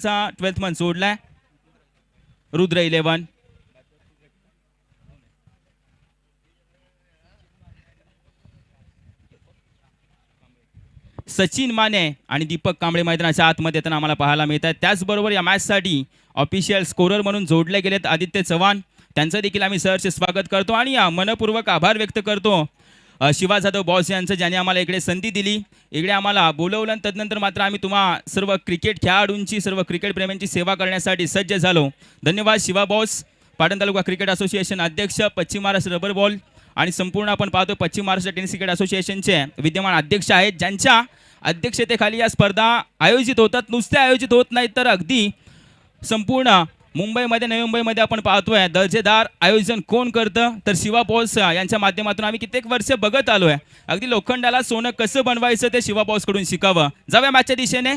12th मन सोडलाय रुद्र 11. सचिन माने आणि दीपक कांबळे मैदानाच्या आतमध्ये येताना आम्हाला पाहायला मिळतात. त्याचबरोबर या मॅचसाठी ऑफिशियल स्कोरर म्हणून जोडले गेलेत आदित्य चव्हाण. त्यांचं देखील आम्ही सहर्ष स्वागत करतो आणि मनपूर्वक आभार व्यक्त करतो शिवा जाधव बॉस यांचं, ज्यांनी आम्हाला इकडे संधी दिली, इकडे आम्हाला बोलवलं. तदनंतर मात्र आम्ही तुम्हा सर्व क्रिकेट खेळाडूंची, सर्व क्रिकेट प्रेमींची सेवा करण्यासाठी सज्ज झालो. धन्यवाद शिवा बॉस. पाटण तालुका क्रिकेट असोसिएशन अध्यक्ष, पश्चिम महाराष्ट्र रबर बॉल आणि संपूर्ण आपण पाहतो पश्चिम महाराष्ट्र टेनिस क्रिकेट असोसिएशनचे विद्यमान अध्यक्ष आहेत, ज्यांच्या अध्यक्षतेखाली या स्पर्धा आयोजित होतात. नुसत्या आयोजित होत नाहीत तर अगदी संपूर्ण मुंबईमध्ये, नवी मुंबईमध्ये आपण पाहतोय दर्जेदार आयोजन कोण करतं तर शिवा बॉस यांच्या माध्यमातून आम्ही कित्येक वर्ष बघत आलोय. अगदी लोखंडाला सोनं कसं बनवायचं ते शिवा बॉस कडून शिकावं. जाऊया मॅचच्या दिशेने.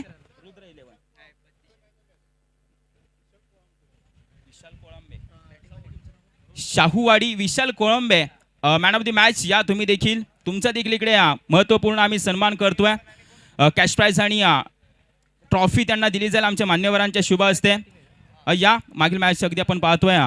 Shahuwadi Vishal Kolambe man of the match. या तुम्ही देखील, तुमचा देखील इकडे महत्त्वपूर्ण आम्ही सन्मान करतोय. कॅश प्राइज आणि ट्रॉफी त्यांना दिली जाईल आमच्या मान्यवरांच्या शुभ हस्ते. या मागील मॅच अगदी आपण पाहतोय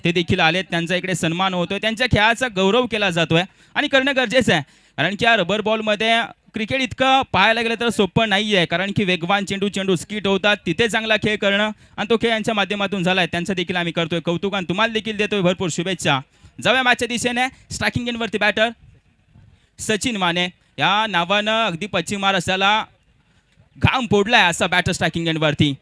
ते देखील आलेत, त्यांचा इकडे सन्मान होतोय, त्यांच्या खेळाचा गौरव केला जातोय आणि करणं गरजेचं आहे. कारण की या रबर बॉलमध्ये क्रिकेट इतकं पाहायला गेलं तर सोपं नाही आहे. कारण की वेगवान चेंडू स्किट होतात, तिथे चांगला खेळ करणं आणि तो खेळ यांच्या माध्यमातून झालाय. त्यांचं देखील आम्ही करतोय कौतुक आणि तुम्हाला देखील देतोय भरपूर शुभेच्छा. जाऊया मॅचच्या दिशेने. स्ट्रायकिंग एंडवरती बॅटर सचिन माने या नावानं अगदी पश्चिम महाराष्ट्राला घाम फोडलाय असा बॅटर स्ट्रायकिंग एंडवरती.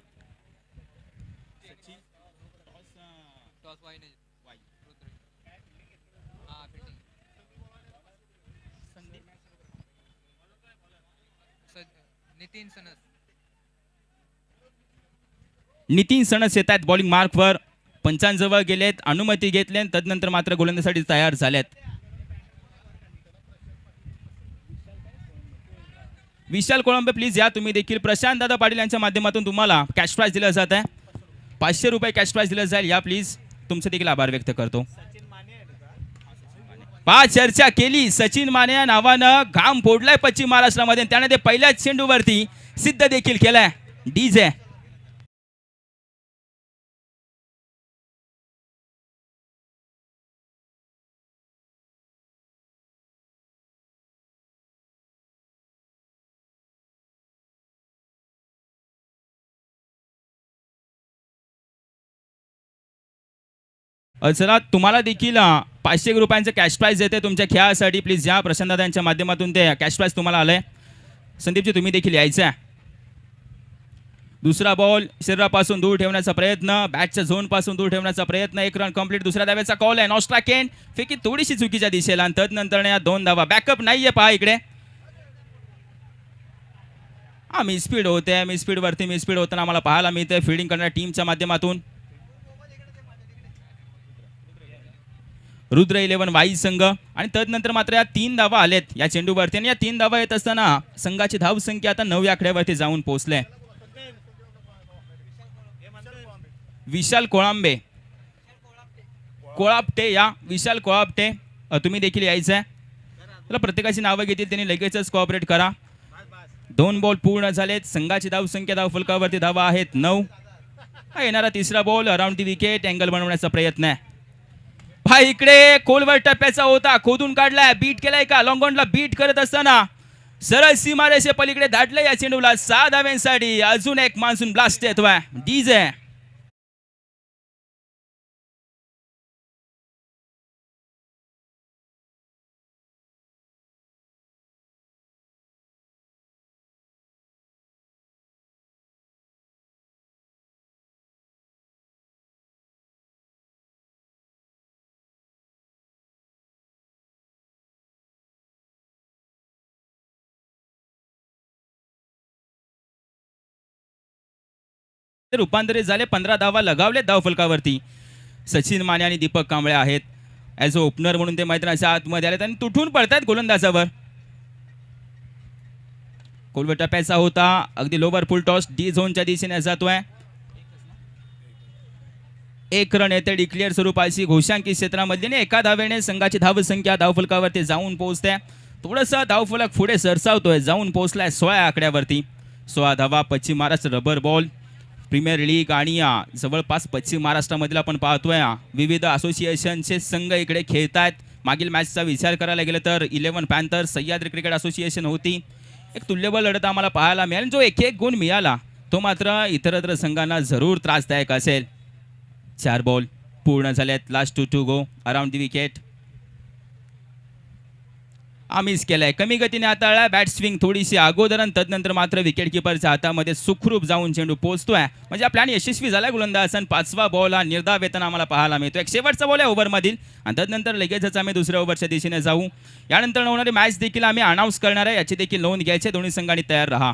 नितीन सणस येत आहेत बॉलिंग मार्कवर, पंचांजवळ गेलेत, अनुमती घेतले, तदनंतर मात्र गोलंदाजीसाठी तयार झालेत. विशाल कोळंबे प्लीज या तुम्ही देखील. प्रशांत दादा पाटील यांच्या माध्यमातून तुम्हाला कॅश प्राइज दिलं जात आहे. 500 रुपये कॅश प्राइज दिलं जाईल. या प्लीज, तुमचं देखील आभार व्यक्त करतो. चर्चा केली. सचिन माने या नावानं घाम फोडलाय पश्चिम महाराष्ट्रामध्ये, त्याने ते पहिल्याच चेंडूवरती सिद्ध देखील केलंय. डीजे चला, तुम्हाला देखील 500 रुपयांचं कॅश प्राइज येते तुमच्या खेळासाठी. प्लीज या. प्रशांत दादा यांच्या माध्यमातून ते कॅश प्राइज तुम्हाला आलंय. संदीपजी तुम्ही देखील यायचं आहे. दुसरा बॉल शरीरापासून दूर ठेवण्याचा प्रयत्न, बॅटच्या झोन पासून दूर ठेवण्याचा प्रयत्न. 1 रन कंप्लीट. दुसऱ्या धाव्याचा कॉल आहे. नॉस्ट्रा केन फेकी थोडीशी चुकीच्या दिशेला आणि तदनंतर या 2 धावा. बॅकअप नाहीये पहा इकडे. मिसस्पीड होते, मिसस्पीड वरती मिसस्पीड होताना आम्हाला पाहायला मिळते फिल्डिंग करणाऱ्या टीमच्या माध्यमातून. रुद्र 11 वाई संघ आणि तदनंतर मात्र या 3 धावा आलेत या चेंडूवरती आणि या 3 धावा येत असताना संघाची धावसंख्या आता 9 आकड्यावरती जाऊन पोहोचले. विशाल कोळंबे, कोळापटे या. विशाल कोळापटे तुम्ही देखील यायचं आहे. तुला प्रत्येकाची नावं घेतील, त्यांनी लगेचच कोऑपरेट करा. 2 बॉल पूर्ण झालेत. संघाची धावसंख्या धावफलकावरती धावा आहेत 9. येणारा तिसरा ball around the wicket, angle बनवण्याचा प्रयत्न आहे. भाई इकडे खोलवर टप्प्याचा होता, खोदून काढलाय, बीट केलाय का लॉंगॉनला बीट करत असताना सरळ सीमारेषे पलीकडे धाडले या चेंडूला 6 धाव्यांसाठी. अजून एक मान्सून ब्लास्ट येतोय. डीजे रूपांतरित झाले. 15 धावा लगावले धावफलकावरती. सचिन माने आणि दीपक कांबळे आहेत ॲज अ ओपनर म्हणून ते मैदानाच्या आतमध्ये आले आणि तुटून पडतात गोलंदाजावर. कोलवर टप्प्याचा होता, अगदी लोवर फुल टॉस डी झोनच्या दिशेने जातोय. 1 रन येते डिक्लेअर स्वरूपाची घोषांकित क्षेत्रामध्ये. एका धावेने संघाची धावसंख्या धावफलकावरती जाऊन पोहोचते. थोडंसं धावफलक पुढे सरसावतोय, जाऊन पोहोचलाय 16 आकड्यावरती. 16 धावा. Paschim Maharashtra rubber ball premier league आणि जवळपास पश्चिम महाराष्ट्रामधील आपण पाहतोय विविध असोसिएशनचे संघ इकडे खेळत आहेत. मागील मॅचचा विचार करायला गेलं तर 11 पॅन्थर सह्याद्री क्रिकेट असोसिएशन होती. एक तुल्यबळ लढत आम्हाला पाहायला मिळाली. जो एक गुण मिळाला तो मात्र इतरत्र संघांना जरूर त्रासदायक असेल. 4 बॉल पूर्ण झालेत. Last two go around the wicket. Miss केलाय. कमी गतीने हाताळला. बॅट स्विंग थोडीशी अगोदर आणि तदनंतर मात्र विकेट किपरच्या हातामध्ये सुखरूप जाऊन चेंडू पोहोचतोय. म्हणजे प्लॅन यशस्वी झाला गोलंदाजांचा. 5वा बॉल हा निर्धाव येताना आम्हाला पाहायला मिळतो. एक शेवटचा बॉल आहे ओव्हरमधील आणि तदनंतर लगेचच आम्ही दुसऱ्या ओव्हरच्या दिशेने जाऊ. यानंतर होणारी मॅच देखील आम्ही अनाऊन्स करणार आहे. याची देखील नोंद घ्यायची. दोन्ही संघांनी तयार राहा.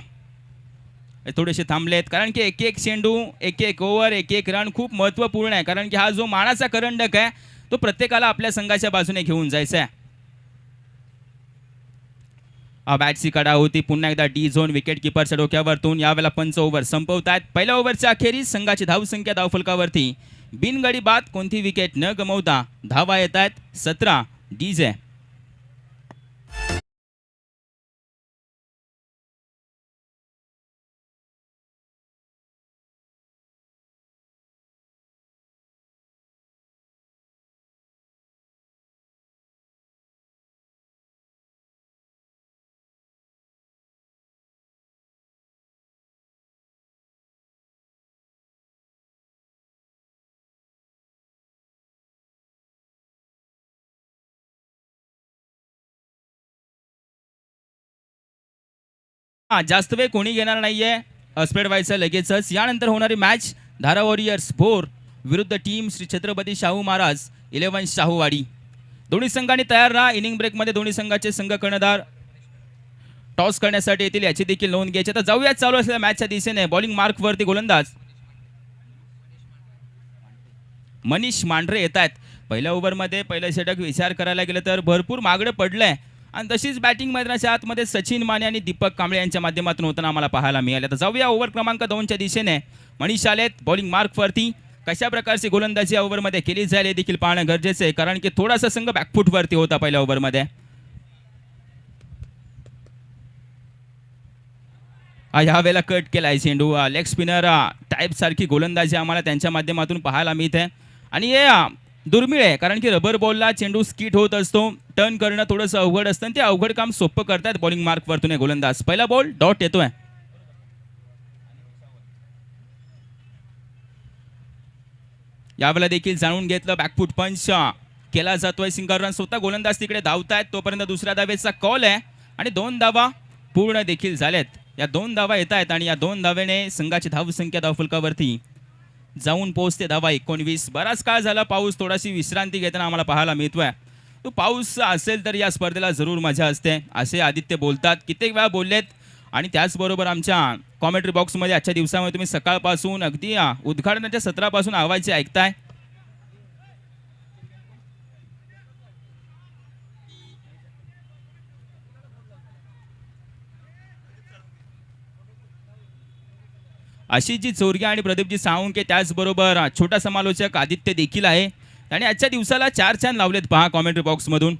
थोडेसे थांबलेत कारण की एक चेंडू एक ओव्हर एक रन खूप महत्त्वपूर्ण आहे. कारण की हा जो मानाचा करंडक आहे तो प्रत्येकाला आपल्या संघाच्या बाजूने घेऊन जायचा आहे. बॅटची कडा होती. पुन्हा एकदा डी झोन विकेट किपरच्या डोक्यावरतून. यावेळेला पंच ओव्हर संपवतात. पहिल्या ओव्हरच्या अखेरीस संघाची धावसंख्या धावफलकावरती बिनगडी बाद कोणती विकेट न गमावता धावा येत आहेत 17. डीजे जास्त वेळ कोणी घेणार नाहीये. स्प्रेड व्हायचं लगेचच. यानंतर होणारी मॅच धारा वॉरियर्स भोर विरुद्ध टीम श्री छत्रपती शाहू महाराज 11 शाहूवाडी. दोन्ही संघांनी तयार राहा. इनिंग ब्रेकमध्ये दोन्ही संघाचे संघ कर्णधार टॉस करण्यासाठी येतील. याची देखील नोंद घ्यायची. आता जाऊयात चालू असलेल्या मॅचच्या दिशेने. बॉलिंग मार्कवरती गोलंदाज मनीष मांढरे येत आहेत. पहिल्या ओव्हरमध्ये पहिलं षटक विचार करायला गेलं तर भरपूर मागडं पडलंय आणि तशीच बॅटिंग मैदानाच्या आतमध्ये सचिन माने आणि दीपक कांबळे यांच्या माध्यमातून होताना आम्हाला पाहायला मिळाले. आता जाऊया ओव्हर क्रमांक 2च्या दिशेने. मनीष आलेत बॉलिंग मार्कवरती. कशा प्रकारची गोलंदाजी ओव्हरमध्ये केली जाईल हे देखील पाहणं गरजेचं आहे कारण की थोडासा संघ बॅकफुटवरती होता पहिल्या ओव्हरमध्ये. ह्या वेळेला कट केलाय चेंडू. लेग स्पिनर टाईप सारखी गोलंदाजी आम्हाला त्यांच्या माध्यमातून पाहायला मिळते आणि हे दुर्मिळ आहे कारण की रबर बॉलला चेंडू स्किट होत असतो. टर्न करणं थोडंसं अवघड असतं आणि ते अवघड काम सोपं करतात बॉलिंग मार्कवरतून हे गोलंदाज. पहिला बॉल डॉट येतोय. यावेळेला देखील जाणून घेतलं. बॅकफुट पंच केला जातोय. सिंगल रन स्वतः गोलंदाज तिकडे धावतायत. तोपर्यंत दुसऱ्या धावेचा कॉल आहे आणि 2 धावा पूर्ण देखील झाल्यात. या 2 धावा येत आहेत आणि या 2 धावेने संघाची धावसंख्या धावफलकावरती जाऊन पोहोचते धावा 19. बराच काळ झाला पाऊस थोडाशी विश्रांती घेताना आम्हाला पाहायला मिळतोय. तो पाऊस असेल तर या स्पर्धेला जरूर मजा असते असे आदित्य बोलतात. कित्येक वेळा बोललेत आणि त्याचबरोबर आमच्या कॉमेंट्री बॉक्समध्ये आजच्या दिवसामध्ये तुम्ही सकाळपासून अगदी उद्घाटनाच्या सत्रापासून आवाज ऐकताय. आशिषजी चोरगे आणि प्रदीपजी साळुंके त्याचबरोबर छोटा समालोचक आदित्य देखील आहे. आणि आजच्या दिवसाला 4 छान लावलेत पहा कॉमेंट्री बॉक्समधून.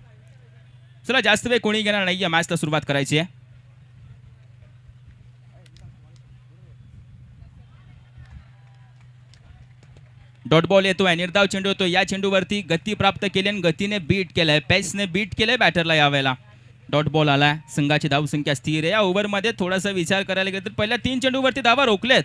चला जास्त वेळ कोणी घेणार नाही. या मॅचला सुरुवात करायची आहे. डॉट बॉल येतोय. निर्धाव चेंडू येतो. या चेंडूवरती गती प्राप्त केली आणि गतीने बीट केलंय. पेसने बीट केलंय बॅटरला. यावेळेला डॉट बॉल आलाय. संघाची धावसंख्या स्थिर आहे. या ओव्हरमध्ये थोडासा विचार करायला गेला तर पहिल्या 3 चेंडूवरती धावा रोखलेत.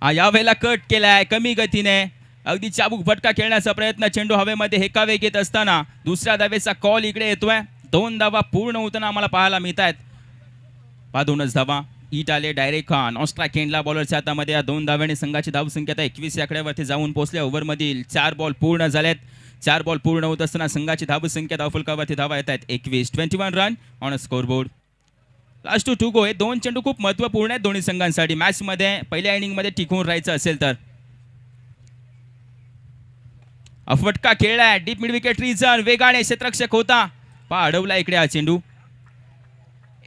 यावेळेला कट केलाय कमी गतीने. अगदी चाबूक फटका खेळण्याचा प्रयत्न. चेंडू हवेमध्ये हेकावे घेत असताना दुसऱ्या धावेचा कॉल इकडे येतोय. 2 धावा पूर्ण होताना आम्हाला पाहायला मिळत आहेत. 2च धावा. ईट आले डायरेक्ट नॉस्ट्रा केंडला बॉलरच्या हातामध्ये. या 2 धाव्याने संघाची धावसंख्या आता 21 या आकड्यावरती जाऊन पोहोचल्या. ओव्हरमधील 4 बॉल पूर्ण झालेत. 4 बॉल पूर्ण होत असताना संघाची धावसंख्या धावफलकावरती धावा येत आहेत 21. 21 run on a scoreboard. Last two go. हे 2 चेंडू खूप महत्त्वपूर्ण आहेत दोन्ही संघांसाठी मॅचमध्ये पहिल्या इनिंगमध्ये टिकून राहायचं असेल तर. फटका खेळलाय. Deep mid wicket reason. वेगाने क्षेत्ररक्षक होता. अडवला इकडे हा चेंडू.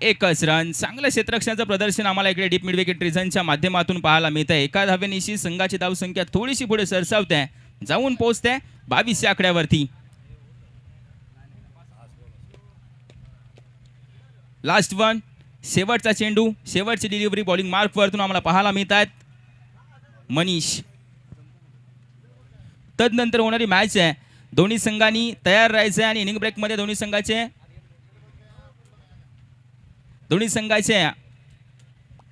1च रन. चांगलं क्षेत्ररक्षणाचं प्रदर्शन आम्हाला इकडे डीप मिड विकेट रिझनच्या माध्यमातून पाहायला मिळतं. एका धावेनिशी संघाची धावसंख्या थोडीशी पुढे सरसावते. जाऊन पोहोचते 22 या आकड्यावरती. लास्ट वन, शेवटचा चेंडू, शेवटची डिलिव्हरी बॉलिंग मार्क वरतून आम्हाला पाहायला मिळत आहेत मनीष. तदनंतर होणारी मॅच आहे, दोन्ही संघांनी तयार राहायचं आहे आणि इनिंग ब्रेकमध्ये दोन्ही संघाचे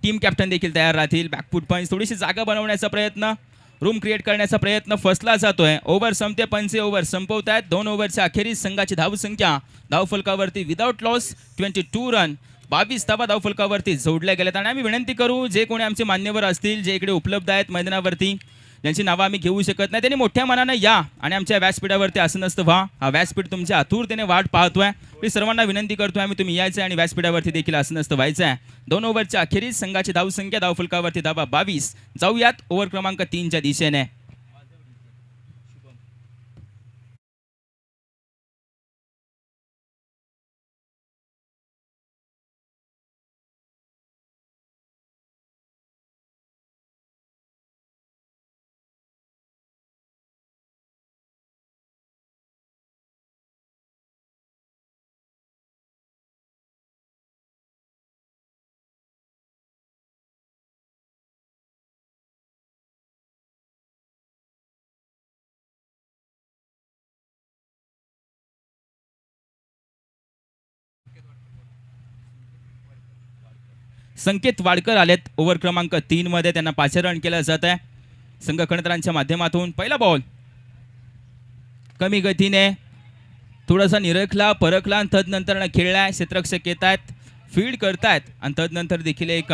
टीम कॅप्टन देखील तयार राहतील. बॅकफूट पंच, थोडीशी जागा बनवण्याचा प्रयत्न, रूम क्रिएट करण्याचा प्रयत्न फसला जातोय. ओव्हर संपते, पंचे ओव्हर संपवत आहेत. 2 ओव्हरच्या अखेरीस संघाची धावसंख्या धावफलकावरती विदाउट लॉस 22 रन, 22 धावा धावफलकावरती जोडल्या गेल्यात. आणि आम्ही विनंती करू, जे कोणी आमचे मान्यवर असतील, जे इकडे उपलब्ध आहेत मैदानावरती, ज्यांची नावं आम्ही घेऊ शकत नाही, त्यांनी मोठ्या मनानं या आणि आमच्या व्यासपीठावरती आसनस्थ व्हा. हा व्यासपीठ तुमच्या आतुरतेने वाट पाहतोय. मी सर्वांना विनंती करतोय, आम्ही तुम्ही यायचं आणि व्यासपीठावरती देखील आसनस्थ व्हायचं आहे. 2 ओव्हरच्या अखेरीस संघाची धावसंख्या धावफलकावरती धावा 22. जाऊयात ओव्हर क्रमांक 3च्या दिशेने. संकेत वाडकर आलेत ओव्हर क्रमांक 3 मध्ये. त्यांना 5 रन केलं जात आहे संघ कणतरांच्या माध्यमातून. पहिला बॉल कमी गतीने थोडासा निरखला, परखला आणि तदनंतर खेळलाय. क्षेत्ररक्षक येत आहेत, फील्ड करतायत आणि तदनंतर देखील एक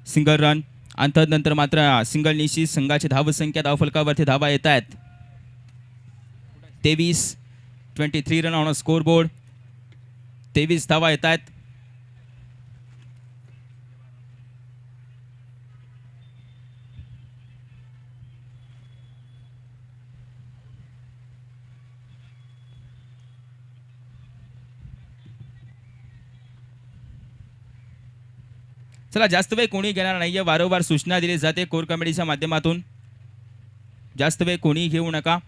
सिंगल रन आणि तदनंतर मात्र सिंगल निश्चित. संघाची धावसंख्या धावफलकावरती धावा येत आहेत 23 रन ऑन स्कोर बोर्ड. 23 धावा येत आहेत. चला, जास्त वेळ कोणी घेणार नाहीये. वारंवार सूचना दिली जाते कोर कमिटीच्या माध्यमातून, जास्त वेळ कोणी घेऊ नका.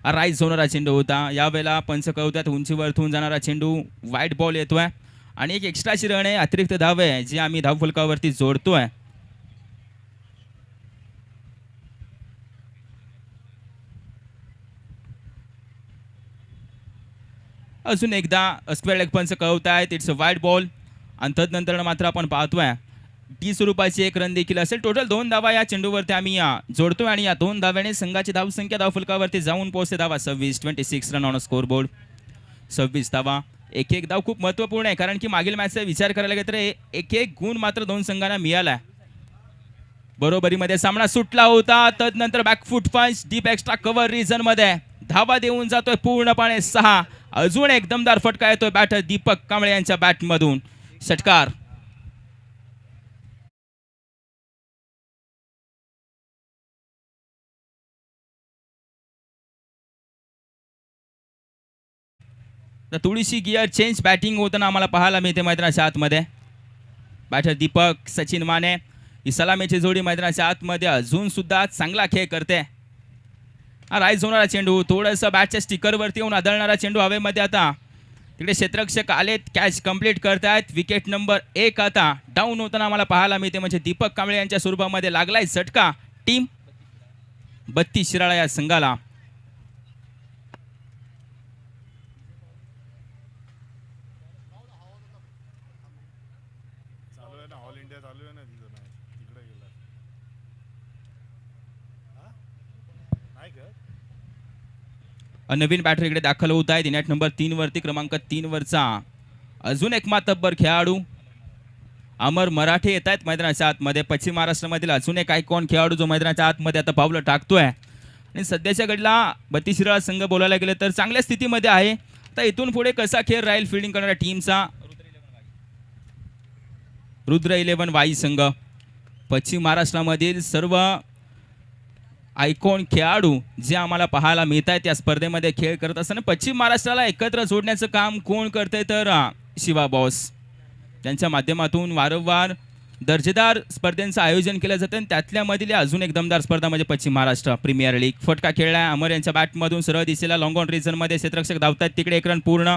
राईज होणारा चेंडू होता. यावेळेला पंच कळवतात उंचीवरतून जाणारा चेंडू वाईट बॉल येतोय आणि एक एक्स्ट्राची रन आहे, अतिरिक्त धाव आहे, जी आम्ही धावफलकावरती जोडतोय. अजून एकदा स्क्वेअर लेग पंच कळवतायत इट्स अ वाईट बॉल आणि तदनंतर मात्र आपण पाहतोय टी स्वरूपाची एक रन देखील असेल. टोटल 2 धावा या चेंडूवरती आम्ही जोडतोय आणि या 2 धाव्याने संघाची धावसंख्या धावफलकावरती जाऊन पोहोचते धावा 26 रन ऑन स्कोर बोर्ड. 26 धावा. एक धाव खूप महत्त्वपूर्ण आहे, कारण की मागील मॅचचा विचार करायला गेलं तर एक गुण मात्र 2 संघांना मिळाला. बरोबरीमध्ये सामना सुटला होता. तदनंतर बॅकफूट पंच, डीप एक्स्ट्रा कव्हर रिजन मध्ये धावा देऊन जातोय पूर्णपणे 6. अजून एक दमदार फटका येतोय बॅटर दीपक कांबळे यांच्या बॅटमधून. षटकार. तर थोडीशी गिअर चेंज बॅटिंग होताना आम्हाला पाहायला मिळते मैदानाच्या आतमध्ये. बॅटर दीपक, सचिन माने ही सलामीची जोडी मैदानाच्या आतमध्ये अजून सुद्धा चांगला खेळ करते. राईज होणारा चेंडू, थोडंसं बॅटच्या स्टिकरवरती येऊन आदळणारा चेंडू हवेमध्ये. आता तिकडे क्षेत्ररक्षक आलेत, कॅच कंप्लीट करतायत. विकेट नंबर 1 आता डाऊन होताना आम्हाला पाहायला मिळते, म्हणजे दीपक कांबळे यांच्या स्वरूपामध्ये लागलाय झटका टीम 32 शिराळा या संघाला. नवीन बॅटर इकडे दाखल होत आहेत. नेट नंबर 3 वरती, क्रमांक 3 वरचा अजून एक मातब्बर खेळाडू अमर मराठे येत आहेत मैदानाच्या आतमध्ये. पश्चिम महाराष्ट्रामधील अजून एक आयकॉन खेळाडू जो मैदानाच्या आतमध्ये आता पावलं टाकतोय. आणि सध्याच्या घडीला 32 शिराळा संघ बोलायला गेलं तर चांगल्या स्थितीमध्ये आहे. आता इथून पुढे कसा खेळ राहील फिल्डिंग करणाऱ्या टीमचा? रुद्र 11 वाई संघ. पश्चिम महाराष्ट्रामधील सर्व आयकॉन खेळाडू जे आम्हाला पाहायला मिळत आहेत या स्पर्धेमध्ये खेळ करत असताना पश्चिम महाराष्ट्राला एकत्र जोडण्याचं काम कोण करते तर शिवा बॉस. त्यांच्या माध्यमातून वारंवार दर्जेदार स्पर्धेंचं आयोजन केलं जातं आणि त्यातल्यामधील अजून एक दमदार स्पर्धा म्हणजे पश्चिम महाराष्ट्र प्रीमियर लीग. फटका खेळला अमर यांच्या बॅटमधून सरळ दिसेला लॉंग ऑन रिजनमध्ये क्षेत्ररक्षक धावतात तिकडे एक रन पूर्ण.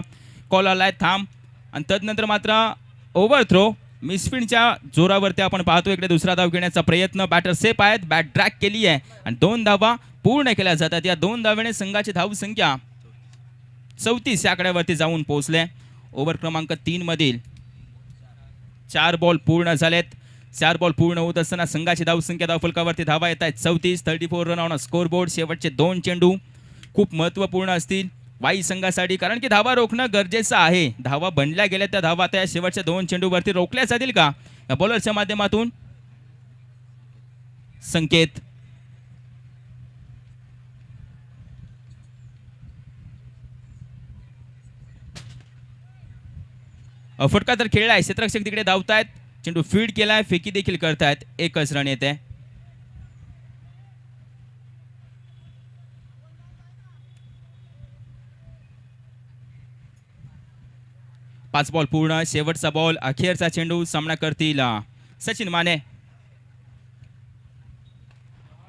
कॉल आलाय थांब आणि तदनंतर मात्र ओव्हर थ्रो मिसफिल्डच्या जोरावरती आपण पाहतो. इकडे दुसरा धाव घेण्याचा प्रयत्न बॅटर सेफ आहेत. बॅट ड्रॅग केली आहे आणि 2 धावा पूर्ण केल्या जातात. या 2 धावेने संघाची धावसंख्या 34 या आकड्यावरती जाऊन पोहोचले. ओव्हर क्रमांक 3 मधील 4 बॉल पूर्ण झालेत. 4 बॉल पूर्ण होत असताना संघाची धावसंख्या धावफलकावरती धावा येत आहेत 34 रन ऑन स्कोर बोर्ड. शेवटचे 2 चेंडू खूप महत्त्वपूर्ण असतील वाई संघासाठी कारण की धावा रोखणं गरजेचं आहे. धावा बनल्या गेल्या त्या धावा त्या शेवटच्या 2 चेंडूवरती रोखल्या जातील का या बॉलरच्या माध्यमातून. संकेत फटका तर खेळलाय. क्षेत्ररक्षक तिकडे धावतायत. चेंडू फीड केलाय. फेकी देखील करतायत. एकच रन येते. 5 बॉल पूर्ण. शेवटचा बॉल अखेरचा चेंडू सामना करतील सचिन माने.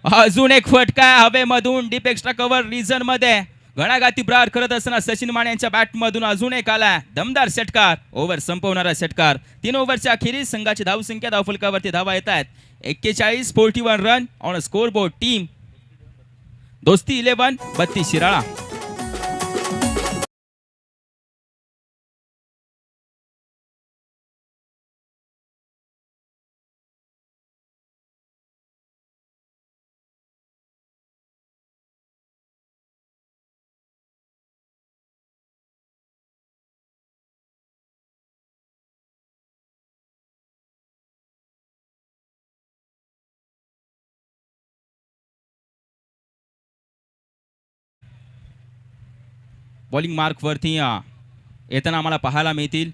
अजून एक फटका हवेमधून डीप एक्स्ट्रा कव्हर रिजन मध्ये घणाघाती प्रहार करत असताना सचिन माने यांच्या बॅटमधून अजून एक आला दमदार षटकार. ओव्हर संपवणारा षटकार. 3 ओव्हरच्या अखेरीस संघाची धावसंख्या धावफलकावरती धावा येत आहेत 41 run on score board. Team दोस्ती 11 32 शिराळा. बॉलिंग मार्कवरती येताना आम्हाला पाहायला मिळतील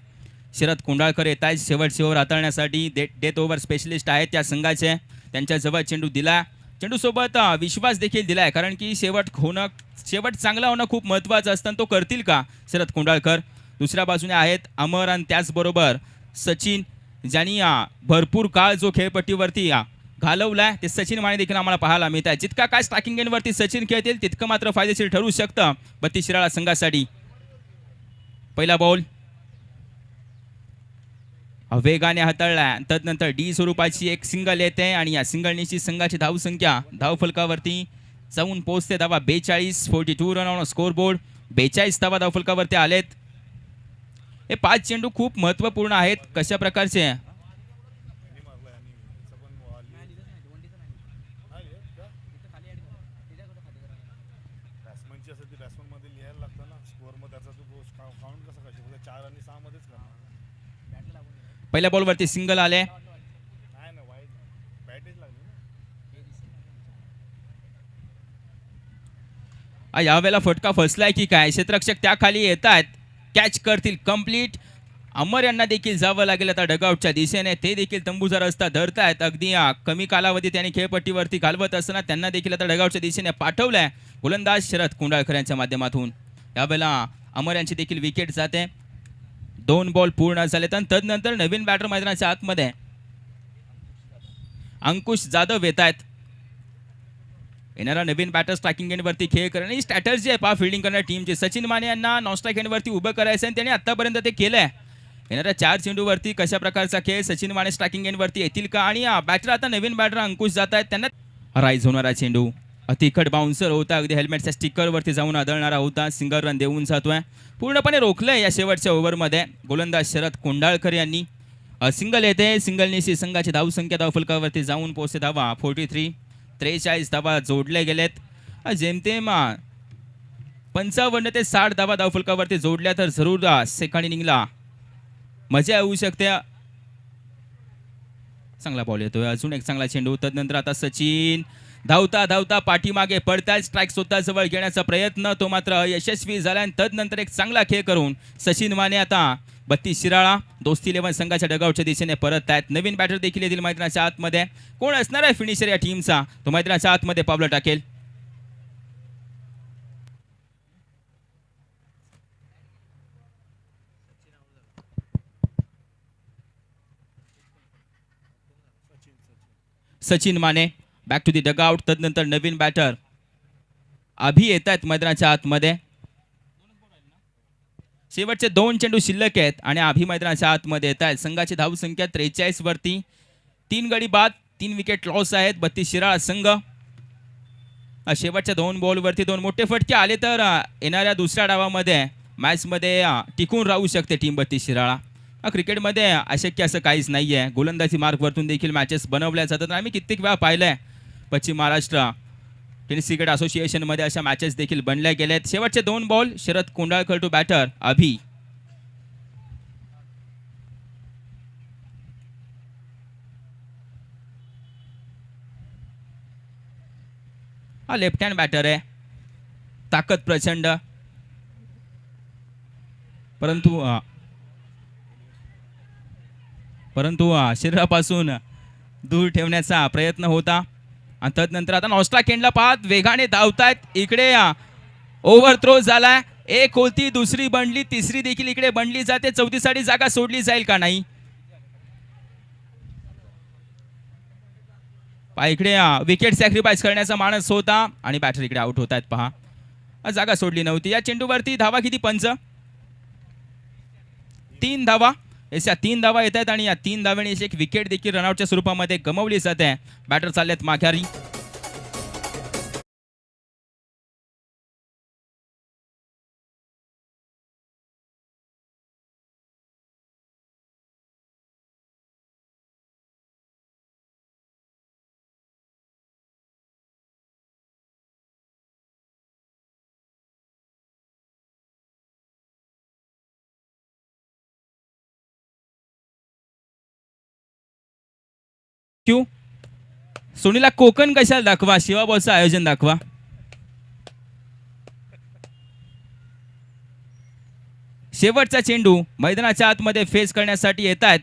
शरद कुंडाळकर येत आहेत शेवटचे ओव्हर हाताळण्यासाठी. डेथ ओव्हर स्पेशलिस्ट आहेत त्या संघाचे. त्यांच्याजवळ चेंडू दिला. चेंडूसोबत विश्वास देखील दिला आहे कारण की शेवट चांगला होणं खूप महत्त्वाचं असतं. तो करतील का शरद कुंडाळकर. दुसऱ्या बाजूने आहेत अमर आणि त्याचबरोबर सचिन ज्यांनी भरपूर काळ जो खेळपट्टीवरती घालवलाय ते सचिन माने देखील आम्हाला पाहायला मिळत आहे. जितका काय स्ट्रायकिंग एंडवरती सचिन खेळतील तितकं मात्र फायदेशीर ठरू शकतं 32 शिराळा संघासाठी. पहिला बॉल वेगाने हाताळला. तदनंतर डी स्वरूपाची एक सिंगल येते आणि या सिंगलनीची संघाची धावसंख्या धावफलकावरती जाऊन पोहोचते धावा 42 रन ऑन स्कोर बोर्ड. 42 धावा धावफलकावरती आलेत. हे 5 चेंडू खूप महत्त्वपूर्ण आहेत. कशा प्रकारचे पहिल्या बॉलवरती सिंगल आले. यावेळेला फटका फसलाय की काय. क्षेत्ररक्षक त्याखाली येत आहेत. कॅच करतील कंप्लीट. अमर यांना देखील जावं लागेल आता डगआउटच्या दिशेने. ते देखील तंबूचा रस्ता धरतायत. अगदी कमी कालावधी त्यांनी खेळपट्टीवरती घालवत असताना त्यांना देखील आता डगआउटच्या दिशेने पाठवलंय गोलंदाज शरद कुंडाळकर यांच्या माध्यमातून. यावेळेला अमर यांची देखील विकेट जाते. 2 बॉल पूर्ण झालेत आणि तदनंतर नवीन बॅटर मैदानाच्या आतमध्ये अंकुश जाधव येत आहेत. येणारा नवीन बॅटर स्ट्रायकिंग एंडवरती खेळ करणे स्ट्रॅटर्जी आहे पहा फिल्डिंग करणाऱ्या टीमची. सचिन माने यांना नॉन स्ट्राईक एंडवरती उभं करायचं आणि त्यांनी आतापर्यंत ते केलंय. येणाऱ्या 4 चेंडूवरती कशा प्रकारचा खेळ सचिन माने स्ट्रायकिंग एंडवरती येतील का. आणि बॅटर आता नवीन बॅटर अंकुश जात आहेत. त्यांना राईज होणारा चेंडू तिखट बाउन्सर होता. अगदी हेल्मेटच्या स्टिकरवरती जाऊन आदळणारा होता. सिंगल रन देऊन जातोय. पूर्णपणे रोखलंय या शेवटच्या ओव्हरमध्ये गोलंदाज शरद कुंडाळकर यांनी. सिंगल येते. सिंगलनीशी संघाची धावसंख्या धावफलकावरती जाऊन पोहोचते धावा 43 धावा जोडले गेलेत. जेमतेम 55 ते 60 धावा धावफलकावरती जोडल्या तर जरूर सेकंड इनिंगला मजा येऊ शकते. चांगला बॉल येतोय. अजून एक चांगला चेंडू. तदनंतर आता सचिन धावता धावता पाठीमागे पडताच स्ट्राईक स्वतः जवळ घेण्याचा प्रयत्न तो मात्र यशस्वी झाला. आणि तदनंतर एक चांगला खेळ करून सचिन माने आता 32 शिराळा दोस्ती 11 संघाच्या डगआउटच्या दिशेने परत आहेत. नवीन बॅटर देखील येतील मैदानाच्या आतमध्ये. कोण असणार आहे फिनिशर या टीमचा तो मैदानाच्या आतमध्ये पावलं टाकेल. Sachin Mane back to the dugout. तदनंतर नवीन बॅटर अभि येत आहेत मैदानाच्या आतमध्ये. शेवटचे 2 चेंडू शिल्लक आहेत आणि अभि मैदानाच्या आतमध्ये येत आहेत. संघाची धावसंख्या 43 वरती. 3 गडी बाद, 3 विकेट लॉस आहेत. 32 शिराळा संघ. शेवटच्या 2 बॉलवरती 2 मोठे फटके आले तर येणाऱ्या दुसऱ्या डावामध्ये मॅचमध्ये टिकून राहू शकते टीम 32 शिराळा. क्रिकेटमध्ये अशक्य असं काहीच नाही आहे. गोलंदाजी मार्गवरतून देखील मॅचेस बनवल्या जातात. आम्ही कित्येक वेळा पाहिलं आहे पश्चिम महाराष्ट्र टेनिस क्रिकेट असोसिएशनमध्ये अशा मॅचेस देखील बनल्या गेल्या आहेत. शेवटचे 2 ball Sharad Kondalkar to batter अभि. हा लेफ्ट हँड बॅटर आहे, ताकद प्रचंड, परंतु शरीरापासून दूर ठेवण्याचा प्रयत्न होता. आणि तदनंतर आता नॉस्ट्रा केंडला पाहत वेगाने धावतायत. इकडे ओव्हर थ्रो झालाय. एक होती, दुसरी बनली, तिसरी देखील इकडे बनली जाते. चौथीसाठी जागा सोडली जाईल का नाही. इकडे विकेट सॅक्रिफाईस करण्याचा माणूस होता आणि बॅटर इकडे आउट होत आहेत. पहा, जागा सोडली नव्हती. या चेंडूवरती धावा किती पंच? 3 धावा. या 3 धावा येत आहेत आणि या 3 धाव्याने एक विकेट देखील रनआउटच्या स्वरूपामध्ये गमावली जाते. बॅटर चाललेत माघारी. क्यू सोनीला कोकण कशाला दाखवा, शिवाबॉलचं आयोजन दाखवा. शेवटचा चेंडू मैदानाच्या आतमध्ये फेस करण्यासाठी येत आहेत